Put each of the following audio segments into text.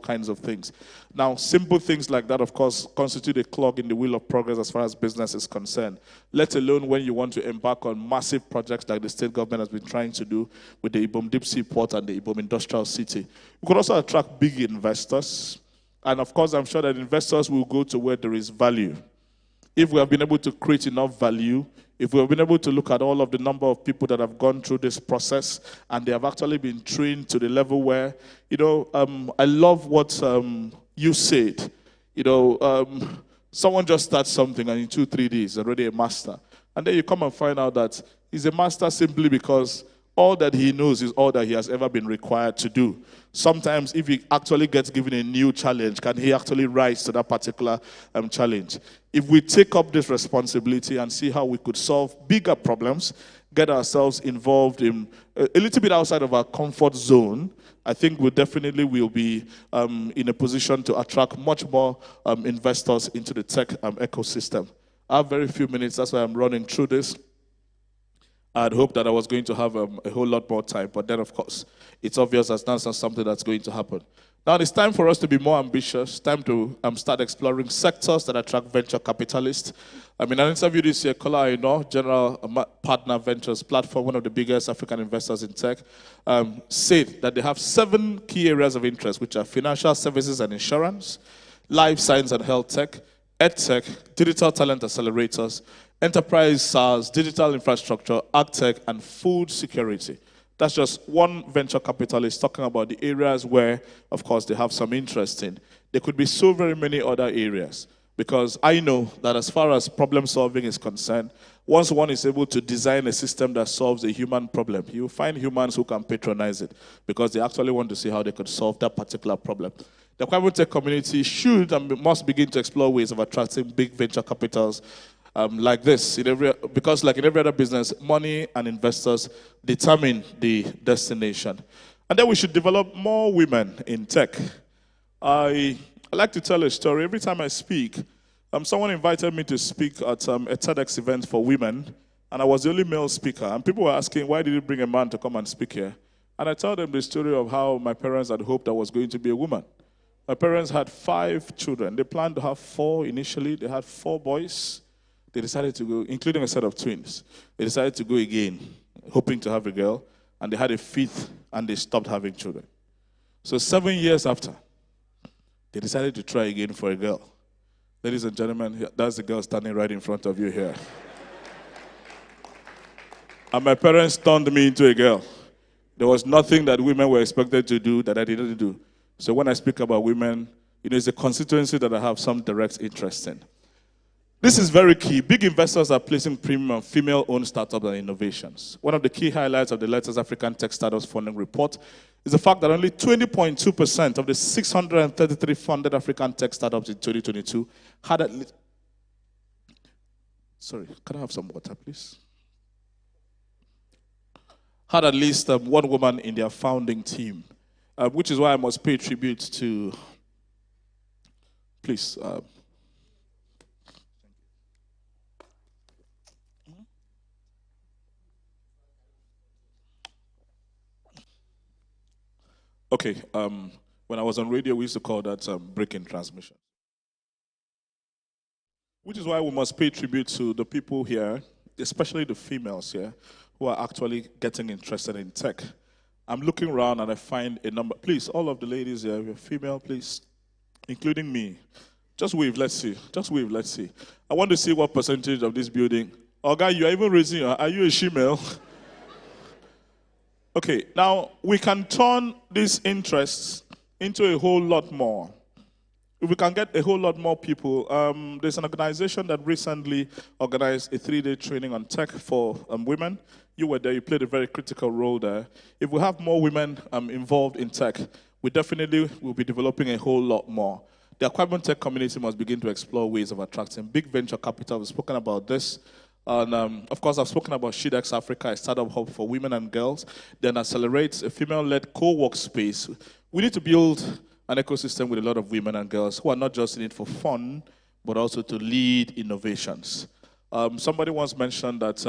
kinds of things. Now, simple things like that, of course, constitute a clog in the wheel of progress as far as business is concerned, let alone when you want to embark on massive projects like the state government has been trying to do with the Ibom Deep Sea Port and the Ibom Industrial City. We could also attract big investors. And of course, I'm sure that investors will go to where there is value. If we have been able to create enough value, if we have been able to look at all of the number of people that have gone through this process and they have actually been trained to the level where, I love what you said. Someone just starts something and in 2-3 days, already a master. And then you come and find out that he's a master simply because all that he knows is all that he has ever been required to do. Sometimes if he actually gets given a new challenge, can he actually rise to that particular challenge? If we take up this responsibility and see how we could solve bigger problems, get ourselves involved in a little bit outside of our comfort zone, I think we definitely will be in a position to attract much more investors into the tech ecosystem. I have very few minutes, that's why I'm running through this. I'd hoped that I was going to have a whole lot more time, but then, of course, it's obvious that's not something that's going to happen. Now, it's time for us to be more ambitious, time to start exploring sectors that attract venture capitalists. In an interview this year, Kola Aino, General Partner Ventures platform, one of the biggest African investors in tech, said that they have 7 key areas of interest, which are financial services and insurance, life science and health tech, EdTech, digital talent accelerators, enterprise SaaS, digital infrastructure, agtech, and food security. That's just one venture capitalist talking about the areas where, of course, they have some interest in. There could be so very many other areas, because I know that as far as problem solving is concerned, once one is able to design a system that solves a human problem, you will find humans who can patronize it, because they actually want to see how they could solve that particular problem. The Akwa tech community should and must begin to explore ways of attracting big venture capitals like this, because like in every other business, money and investors determine the destination. And then we should develop more women in tech. I like to tell a story. Every time I speak, someone invited me to speak at a TEDx event for women, and I was the only male speaker. And people were asking, why did you bring a man to come and speak here? And I told them the story of how my parents had hoped I was going to be a woman. My parents had 5 children. They planned to have 4 initially. They had 4 boys. They decided to go, including a set of twins. They decided to go again, hoping to have a girl, and they had a 5th, and they stopped having children. So 7 years after, they decided to try again for a girl. Ladies and gentlemen, that's the girl standing right in front of you here. And my parents turned me into a girl. There was nothing that women were expected to do that I didn't do. So when I speak about women, it's a constituency that I have some direct interest in. This is very key. Big investors are placing premium on female-owned startups and innovations. One of the key highlights of the latest African Tech Startups Funding Report is the fact that only 20.2% of the 633 funded African tech startups in 2022 had at least... Sorry, can I have some water, please? Had at least one woman in their founding team, which is why I must pay tribute to... Please... Okay, when I was on radio, we used to call that break-in transmission. Which is why we must pay tribute to the people here, especially the females here, who are actually getting interested in tech. I'm looking around and I find a number. Please, all of the ladies here, if you're female, please, including me. Just wave, let's see. Just wave, let's see. I want to see what percentage of this building. Oh, guy, you are even raising your... Are you a she-male? Okay, now we can turn these interests into a whole lot more. If we can get a whole lot more people, there's an organization that recently organized a 3-day training on tech for women. You were there, you played a very critical role there. If we have more women involved in tech, we definitely will be developing a whole lot more. The Akwa tech community must begin to explore ways of attracting big venture capital. We've spoken about this. And of course, I've spoken about SheDex Africa, a startup hub for women and girls, then accelerates a female-led co-work space. We need to build an ecosystem with a lot of women and girls who are not just in it for fun, but also to lead innovations. Somebody once mentioned that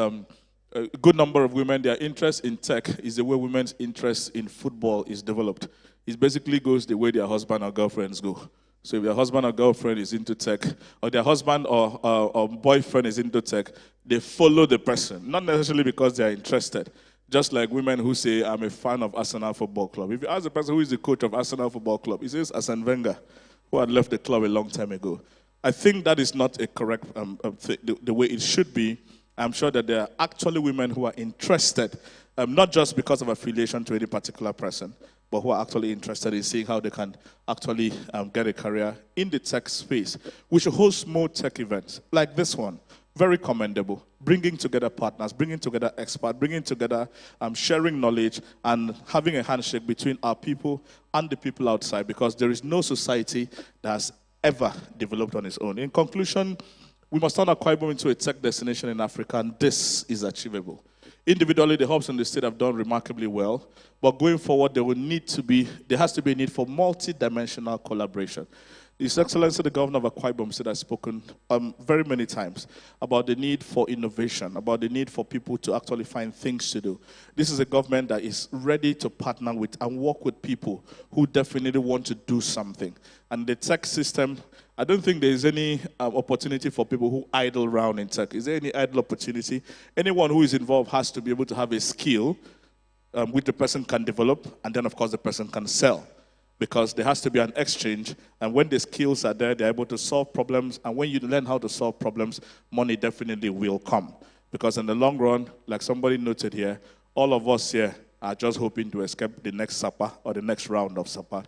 a good number of women, their interest in tech is the way women's interest in football is developed. It basically goes the way their husband or girlfriends go. So if their husband or girlfriend is into tech, or their husband or boyfriend is into tech, they follow the person, not necessarily because they are interested. Just like women who say, I'm a fan of Arsenal Football Club. If you ask the person who is the coach of Arsenal Football Club, he says Arsene Wenger, who had left the club a long time ago. I think that is not a correct the way it should be. I'm sure that there are actually women who are interested, not just because of affiliation to any particular person, but who are actually interested in seeing how they can actually get a career in the tech space. We should host more tech events like this one. Very commendable. Bringing together partners, bringing together experts, bringing together sharing knowledge and having a handshake between our people and the people outside, because there is no society that has ever developed on its own. In conclusion, we must turn Akwa Ibom into a tech destination in Africa, and this is achievable. Individually, the hubs in the state have done remarkably well, but going forward, there has to be a need for multi-dimensional collaboration. His Excellency, the Governor of Akwa Ibom State, has spoken very many times about the need for innovation, about the need for people to actually find things to do. This is a government that is ready to partner with and work with people who definitely want to do something. And the tech system, I don't think there is any opportunity for people who idle around in tech. Is there any idle opportunity? Anyone who is involved has to be able to have a skill which the person can develop, and then, of course, the person can sell. Because there has to be an exchange, and when the skills are there, they're able to solve problems, and when you learn how to solve problems, money definitely will come. Because in the long run, like somebody noted here, all of us here are just hoping to escape the next supper or the next round of supper.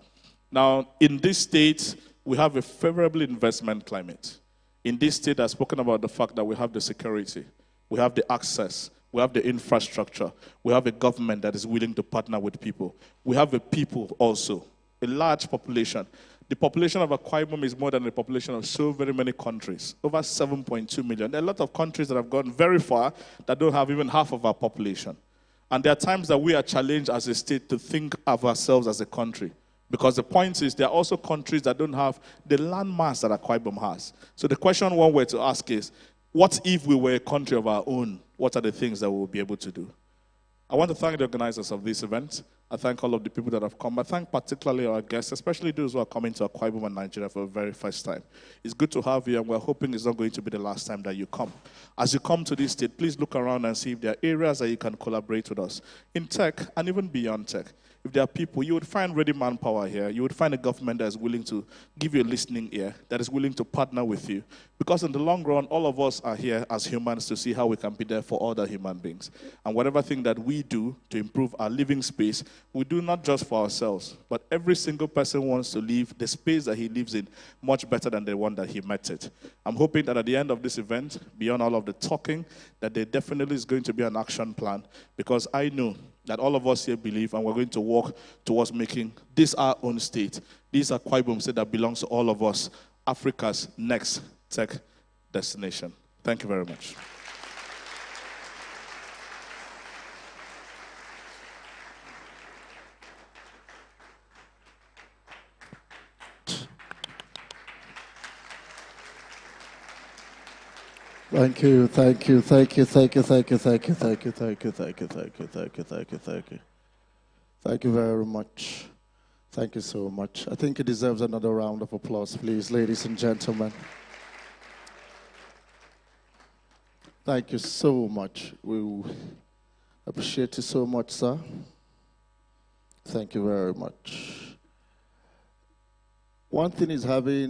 Now, in this state, we have a favorable investment climate. In this state, I've spoken about the fact that we have the security, we have the access, we have the infrastructure, we have a government that is willing to partner with people. We have a people also, a large population. The population of Akwa Ibom is more than the population of so very many countries, over 7.2 million. There are a lot of countries that have gone very far that don't have even half of our population. And there are times that we are challenged as a state to think of ourselves as a country. Because the point is, there are also countries that don't have the landmass that Akwa Ibom has. So the question one way to ask is, what if we were a country of our own? What are the things that we will be able to do? I want to thank the organizers of this event. I thank all of the people that have come. I thank particularly our guests, especially those who are coming to Akwa Ibom and Nigeria for the very first time. It's good to have you, and we're hoping it's not going to be the last time that you come. As you come to this state, please look around and see if there are areas that you can collaborate with us in tech and even beyond tech. If there are people, you would find ready manpower here. You would find a government that is willing to give you a listening ear, that is willing to partner with you. Because in the long run, all of us are here as humans to see how we can be there for other human beings. And whatever thing that we do to improve our living space, we do not just for ourselves, but every single person wants to live the space that he lives in much better than the one that he met it. I'm hoping that at the end of this event, beyond all of the talking, that there definitely is going to be an action plan, because I know that all of us here believe, and we're going to work towards making this our own state. This Akwa Ibom state that belongs to all of us, Africa's next tech destination. Thank you very much. Thank you, thank you, thank you, thank you, thank you, thank you, thank you, thank you, thank you, thank you, thank you, thank you, thank you. Thank you very much. Thank you so much. I think it deserves another round of applause, please, ladies and gentlemen. Thank you so much. We appreciate you so much, sir. Thank you very much. One thing is having